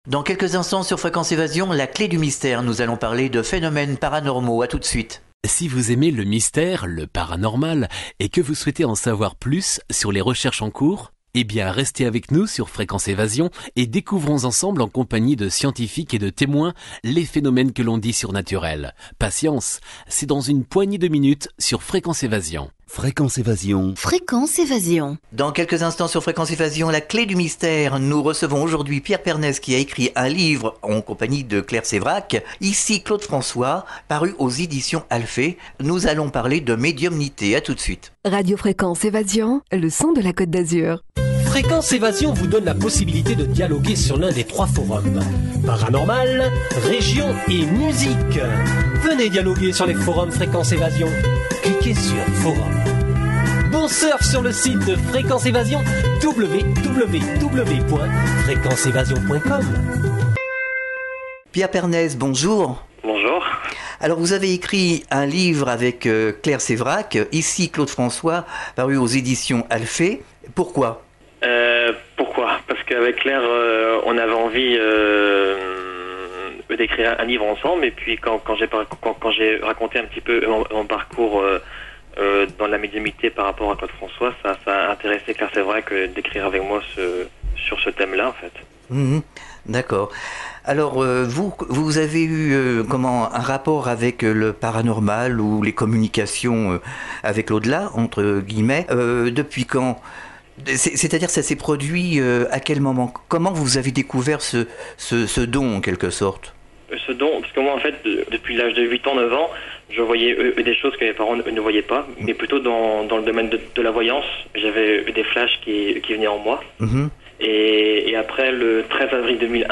Dans quelques instants sur Fréquence Évasion, la clé du mystère. Nous allons parler de phénomènes paranormaux. À tout de suite. Si vous aimez le mystère, le paranormal, et que vous souhaitez en savoir plus sur les recherches en cours, eh bien restez avec nous sur Fréquence Évasion et découvrons ensemble en compagnie de scientifiques et de témoins les phénomènes que l'on dit surnaturels. Patience, c'est dans une poignée de minutes sur Fréquence Évasion. Fréquence Évasion. Fréquence Évasion. Dans quelques instants sur Fréquence Évasion, la clé du mystère. Nous recevons aujourd'hui Pierre Pernès qui a écrit un livre en compagnie de Claire Sévrac. Ici Claude François, paru aux éditions Alphée. Nous allons parler de médiumnité. À tout de suite. Radio Fréquence Évasion, le son de la Côte d'Azur. Fréquence Évasion vous donne la possibilité de dialoguer sur l'un des 3 forums. Paranormal, région et musique. Venez dialoguer sur les forums Fréquence Évasion. Cliquez sur Forum. Bon surf sur le site de Fréquence Évasion, www.fréquenceévasion.com. Pierre Pernès, bonjour. Bonjour. Alors vous avez écrit un livre avec Claire Sévrac, Ici Claude François, paru aux éditions Alphée. Pourquoi ? Pourquoi ? Parce qu'avec Claire, on avait envie d'écrire un livre ensemble, et puis quand j'ai raconté un petit peu mon parcours dans la médiumnité par rapport à Claude François, ça a intéressé Claire Sévrac d'écrire avec moi sur ce thème-là, en fait. D'accord. Alors, vous avez eu un rapport avec le paranormal ou les communications avec l'au-delà, entre guillemets, depuis quand ? C'est-à-dire, ça s'est produit à quel moment ? Comment vous avez découvert ce don, en quelque sorte ? Ce don, parce que moi, en fait, depuis l'âge de 8 ans, 9 ans, je voyais des choses que mes parents ne voyaient pas, mais plutôt dans le domaine de la voyance. J'avais des flashs qui venaient en moi. Et après le 13 avril 2001,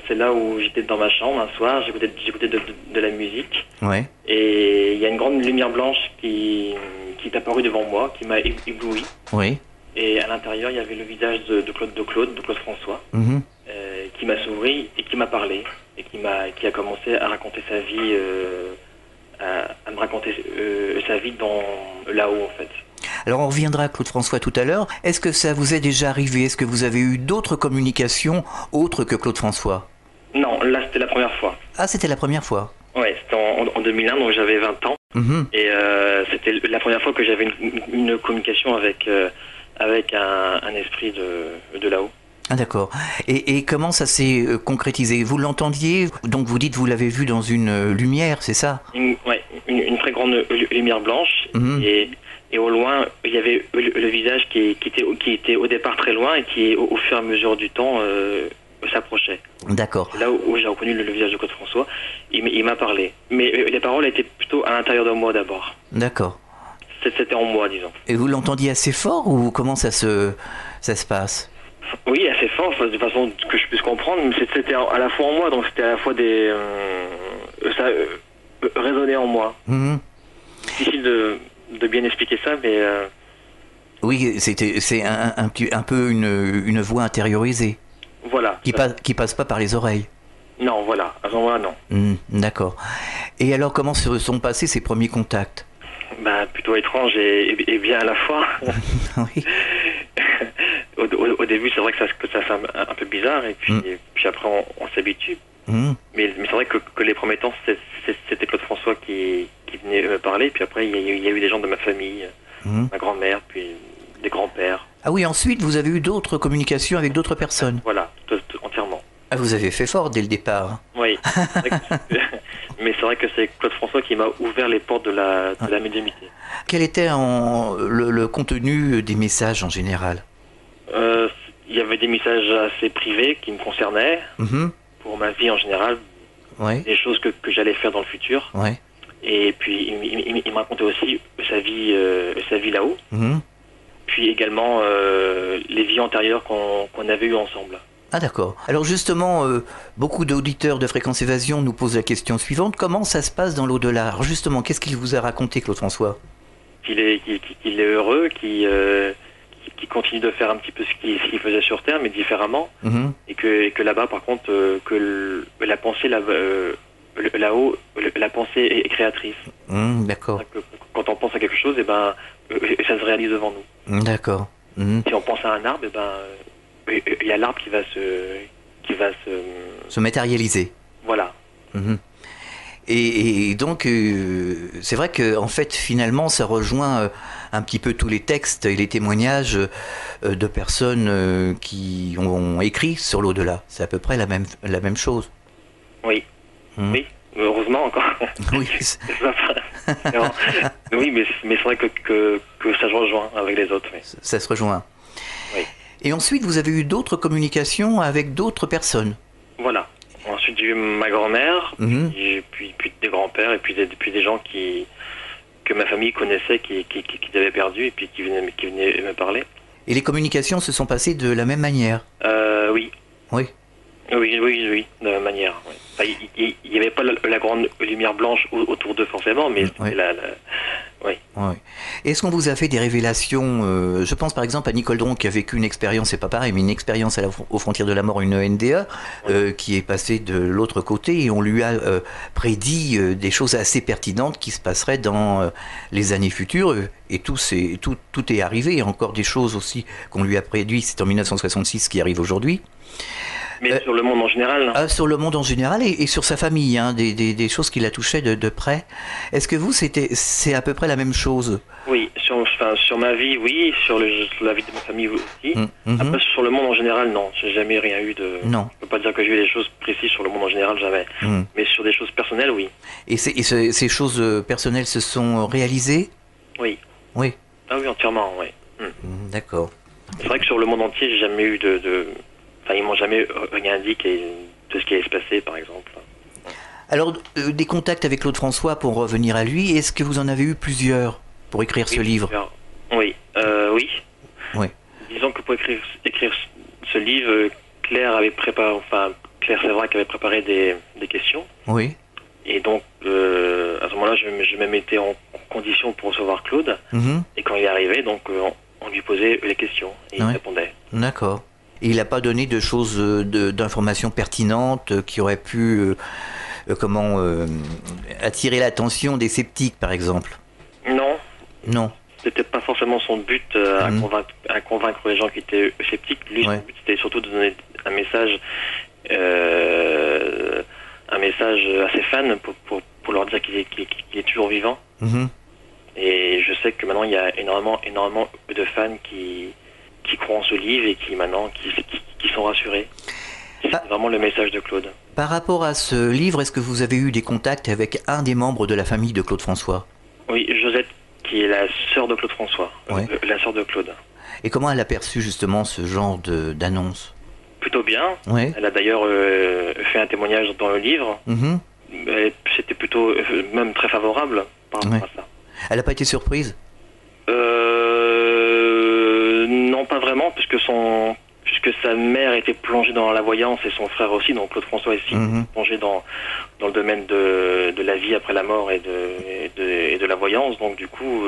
c'est là où j'étais dans ma chambre un soir, j'écoutais de la musique. Ouais. Et il y a une grande lumière blanche qui est apparue devant moi, qui m'a ébloui. Oui. Et à l'intérieur, il y avait le visage de Claude François, qui m'a souri et qui m'a parlé, et qui a commencé à raconter sa vie, à me raconter sa vie dans là-haut, en fait. Alors on reviendra à Claude François tout à l'heure. Est-ce que ça vous est déjà arrivé ? Est-ce que vous avez eu d'autres communications autres que Claude François ? Non, là c'était la première fois. Ah, c'était la première fois ? Ouais, c'était en 2001, donc j'avais 20 ans. Et c'était la première fois que j'avais une communication avec un esprit de là-haut. Ah d'accord. Et comment ça s'est concrétisé ? Vous l'entendiez ? Donc vous dites vous l'avez vu dans une lumière, c'est ça ? Une très grande lumière blanche. Et au loin, il y avait le visage qui était au départ très loin et qui, au fur et à mesure du temps, s'approchait. D'accord. Là où j'ai reconnu le visage de Claude François, il m'a parlé. Mais les paroles étaient plutôt à l'intérieur de moi d'abord. D'accord. C'était en moi, disons. Et vous l'entendiez assez fort ou comment ça se passe ? Oui, assez fort, de façon que je puisse comprendre. Mais c'était à la fois en moi, donc c'était à la fois ça résonnait en moi. Difficile de bien expliquer ça, mais... Oui, c'est un peu une voix intériorisée. Voilà. Qui passe pas par les oreilles. Non, voilà. À ce moment-là, non. D'accord. Et alors, comment se sont passés ces premiers contacts ? Plutôt étrange et bien à la fois. Oui. Au début, c'est vrai que ça fait un peu bizarre, et puis après, on s'habitue. Mais c'est vrai que les premiers temps, c'était Claude François qui venait me parler, puis après, il y a eu des gens de ma famille, ma grand-mère, puis des grands-pères. Ah oui, ensuite, vous avez eu d'autres communications avec d'autres personnes ? Voilà, entièrement. Ah, vous avez fait fort dès le départ. Oui, mais c'est vrai que c'est Claude François qui m'a ouvert les portes de la médiumnité. Quel était le contenu des messages en général ? Il y avait des messages assez privés qui me concernaient, pour ma vie en général, des choses que j'allais faire dans le futur. Ouais. Et puis il me racontait aussi sa vie là-haut, puis également les vies antérieures qu'on avait eues ensemble. Ah d'accord. Alors justement, beaucoup d'auditeurs de Fréquence Évasion nous posent la question suivante. Comment ça se passe dans l'au-delà ? Alors justement, qu'est-ce qu'il vous a raconté, Claude François ? Qu'il est heureux, qu'il continue de faire un petit peu ce qu'il faisait sur Terre, mais différemment. Et que là-bas, par contre, que la pensée là-haut, la pensée est créatrice. D'accord. Quand on pense à quelque chose, ça se réalise devant nous. D'accord. Si on pense à un arbre, il y a l'arbre qui va se matérialiser. Voilà. Mhm. Et donc, c'est vrai que en fait, finalement, ça rejoint un petit peu tous les textes et les témoignages de personnes qui ont écrit sur l'au-delà. C'est à peu près la même chose. Oui. Mhm. Oui. Heureusement encore. Oui. Oui, mais c'est vrai que ça se rejoint avec les autres. Oui. Ça se rejoint. Oui. Et ensuite, vous avez eu d'autres communications avec d'autres personnes. Voilà. Ensuite, j'ai eu ma grand-mère, Mhm. puis des grands-pères, et puis des gens que ma famille connaissait, qui avaient perdu, et puis qui venaient me parler. Et les communications se sont passées de la même manière. Oui. Oui. Oui, de la même manière. Oui. Enfin, il n'y avait pas la grande lumière blanche autour d'eux forcément, mais Oui. oui. Oui. Est-ce qu'on vous a fait des révélations je pense par exemple à Nicole Dron qui a vécu une expérience, c'est pas pareil, mais une expérience aux frontières de la mort, une NDA, qui est passée de l'autre côté et on lui a prédit des choses assez pertinentes qui se passeraient dans les années futures et tout est arrivé. Il y a encore des choses aussi qu'on lui a prédit, c'est en 1966 qui arrive aujourd'hui. Mais sur le monde en général. Sur le monde en général et sur sa famille, hein, des choses qui la touchaient de près. Est-ce que vous, c'est à peu près la même chose? Oui, sur ma vie, oui, sur la vie de ma famille aussi. Mhm. Après, sur le monde en général, non. J'ai jamais rien eu de... Non. Je peux pas dire que j'ai eu des choses précises sur le monde en général, jamais. Mais sur des choses personnelles, oui. Et ces choses personnelles se sont réalisées? Oui. Oui. Ah oui, entièrement, oui. D'accord. C'est vrai que sur le monde entier, j'ai jamais eu Enfin, ils m'ont jamais rien indiqué de ce qui allait se passer, par exemple. Alors, des contacts avec Claude François, pour revenir à lui, est-ce que vous en avez eu plusieurs pour écrire ce livre? Oui. Oui. Oui. Disons que pour écrire ce livre, Claire avait préparé, Claire Sévrac avait préparé des questions. Oui. Et donc, à ce moment-là, je me mettais en condition pour recevoir Claude. Mhm. Et quand il est arrivé, donc, on lui posait les questions et il répondait. D'accord. Et il n'a pas donné de choses, d'informations pertinentes qui auraient pu, attirer l'attention des sceptiques, par exemple? Non. Non. C'était pas forcément son but à convaincre les gens qui étaient sceptiques. Lui, son but, c'était surtout de donner un message à ses fans pour leur dire qu'il est toujours vivant. Mhm. Et je sais que maintenant, il y a énormément de fans qui croient en ce livre et qui sont rassurés. C'est vraiment le message de Claude. Par rapport à ce livre, est-ce que vous avez eu des contacts avec un des membres de la famille de Claude François? Oui, Josette, qui est la sœur de Claude François, la sœur de Claude. Et comment elle a perçu justement ce genre d'annonce? Plutôt bien. Oui. Elle a d'ailleurs fait un témoignage dans le livre. Mhm. C'était plutôt même très favorable par rapport à ça. Elle n'a pas été surprise? Non, pas vraiment, puisque sa mère était plongée dans la voyance et son frère aussi, donc Claude François aussi, plongé dans le domaine de la vie après la mort et de la voyance, donc du coup,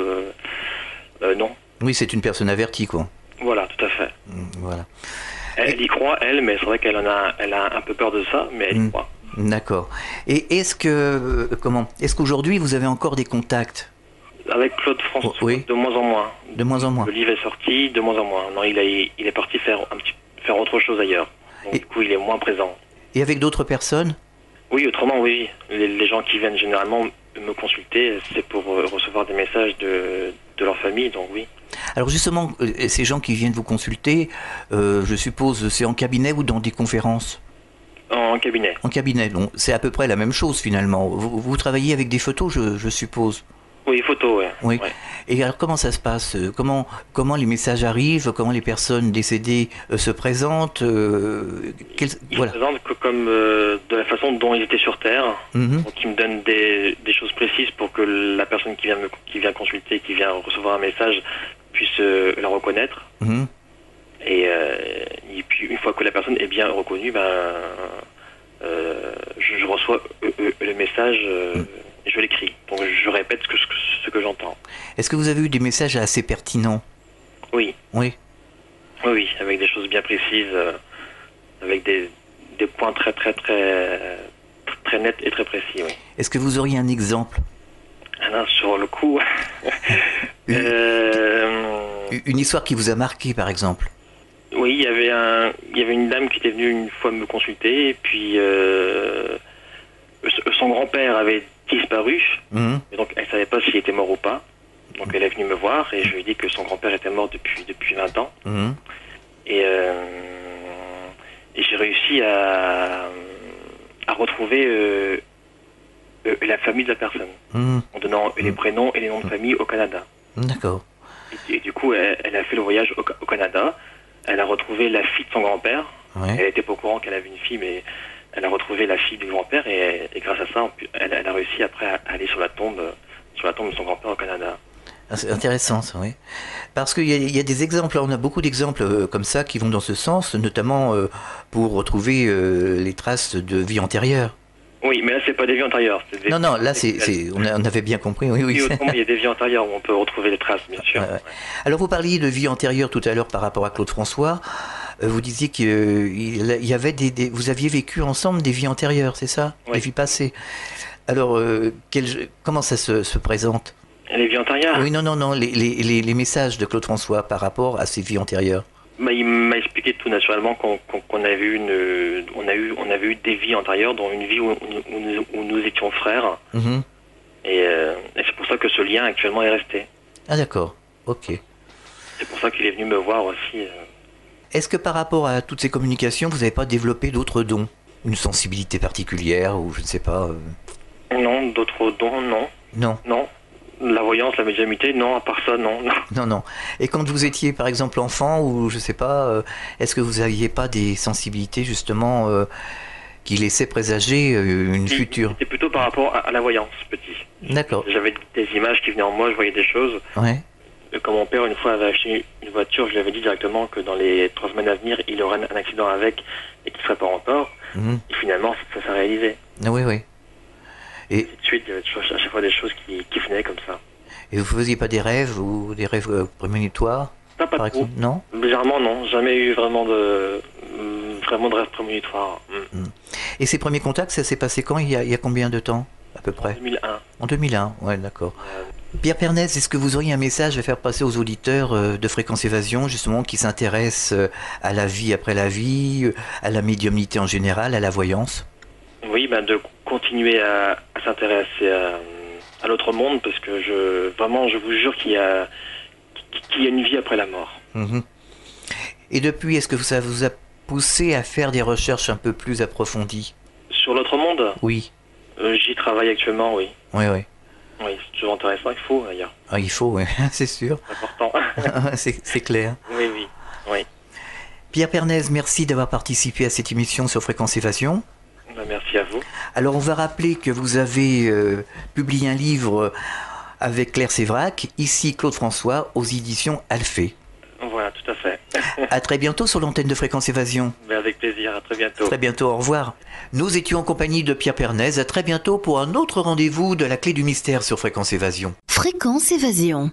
non. Oui, c'est une personne avertie, quoi. Voilà, tout à fait. Voilà. Elle y croit, mais c'est vrai qu'elle a un peu peur de ça, mais elle y croit. D'accord. Et est-ce qu'aujourd'hui vous avez encore des contacts? Avec Claude François, oui. De moins en moins. De moins en moins. Le livre est sorti, de moins en moins. Non, il est parti faire autre chose ailleurs. Donc, du coup, il est moins présent. Et avec d'autres personnes? Oui, autrement, oui. Les gens qui viennent généralement me consulter, c'est pour recevoir des messages de leur famille, donc oui. Alors justement, ces gens qui viennent vous consulter, je suppose, c'est en cabinet ou dans des conférences? En cabinet. En cabinet, donc c'est à peu près la même chose finalement. Vous travaillez avec des photos, je suppose? Oui, photos, oui. Oui. Ouais. Et alors comment ça se passe? Comment les messages arrivent? Comment les personnes décédées se présentent? Ils se présentent comme de la façon dont ils étaient sur Terre. Donc ils me donnent des choses précises pour que la personne qui vient consulter, qui vient recevoir un message, puisse la reconnaître. Et puis une fois que la personne est bien reconnue, je reçois le message. Je l'écris, donc je répète ce que j'entends. Est-ce que vous avez eu des messages assez pertinents? Oui. Oui. Oui, avec des choses bien précises, avec des points très nets et très précis, oui. Est-ce que vous auriez un exemple? Non, sur le coup... Une histoire qui vous a marqué, par exemple? Oui, il y avait une dame qui était venue une fois me consulter, et puis son grand-père avait disparu, et donc elle savait pas s'il était mort ou pas. Donc elle est venue me voir, et je lui ai dit que son grand-père était mort depuis 20 ans. Et j'ai réussi à retrouver la famille de la personne, en donnant les prénoms et les noms de famille au Canada. D'accord. Et du coup, elle a fait le voyage au Canada. Elle a retrouvé la fille de son grand-père. Ouais. Elle n'était pas au courant qu'elle avait une fille, mais elle a retrouvé la fille du grand-père, et grâce à ça, elle a réussi après à aller sur la tombe de son grand-père au Canada. Ah, c'est intéressant, ça, oui. Parce qu'il y a des exemples, on a beaucoup d'exemples comme ça qui vont dans ce sens, notamment pour retrouver les traces de vie antérieure. Oui, mais là, c'est pas des vies antérieures. Non, là, on avait bien compris. Oui. Autrement, il y a des vies antérieures où on peut retrouver les traces, bien sûr. Ouais. Alors, vous parliez de vie antérieure tout à l'heure par rapport à Claude François. Vous disiez qu'il y avait vous aviez vécu ensemble des vies antérieures, c'est ça? Oui. Des vies passées. Alors, comment ça se présente? Les vies antérieures? Oui, non, les messages de Claude François par rapport à ces vies antérieures. Il m'a expliqué tout naturellement qu'on avait eu des vies antérieures, dont une vie où nous étions frères. Et c'est pour ça que ce lien actuellement est resté. Ah d'accord, ok. C'est pour ça qu'il est venu me voir aussi. Est-ce que par rapport à toutes ces communications, vous n'avez pas développé d'autres dons? Une sensibilité particulière ou je ne sais pas Non, d'autres dons, non. Non. La voyance, la médiumnité, non, à part ça, non. Non. Et quand vous étiez, par exemple, enfant, ou je sais pas, est-ce que vous n'aviez pas des sensibilités, justement, qui laissaient présager une future? C'était plutôt par rapport à la voyance, petit. D'accord. J'avais des images qui venaient en moi, je voyais des choses. Ouais. Quand mon père, une fois, avait acheté une voiture, je lui avais dit directement que dans les 3 semaines à venir, il aurait un accident avec et qu'il ne serait pas encore. Et finalement, ça s'est réalisé. Ah oui. Et de suite, il y avait toujours à chaque fois des choses qui venaient comme ça. Et vous faisiez pas des rêves ou des rêves prémonitoires? Pas par trop. exemple, non? Légèrement, non. Jamais eu vraiment de rêves prémonitoires. Et ces premiers contacts, ça s'est passé quand? Il y a combien de temps, à peu près? 2001. En 2001, ouais, d'accord. Pierre Pernès, est-ce que vous auriez un message à faire passer aux auditeurs de Fréquence Évasion, justement, qui s'intéressent à la vie après la vie, à la médiumnité en général, à la voyance? Oui, de continuer à s'intéresser à l'autre monde, parce que je vous jure qu'il y a une vie après la mort. Et depuis, est-ce que ça vous a poussé à faire des recherches un peu plus approfondies? Sur l'autre monde? Oui. J'y travaille actuellement, oui. Oui. Oui, c'est toujours intéressant, il faut d'ailleurs. Ah, il faut, oui, c'est sûr. C'est important. c'est clair. Oui. Pierre Pernès, merci d'avoir participé à cette émission sur Fréquence Évasion. Merci à vous. Alors on va rappeler que vous avez publié un livre avec Claire Sévrac, ici Claude François, aux éditions Alphée. Voilà, tout à fait. À très bientôt sur l'antenne de Fréquence Évasion. Avec plaisir, à très bientôt. Très bientôt, au revoir. Nous étions en compagnie de Pierre Pernès. À très bientôt pour un autre rendez-vous de la clé du mystère sur Fréquence Évasion. Fréquence Évasion.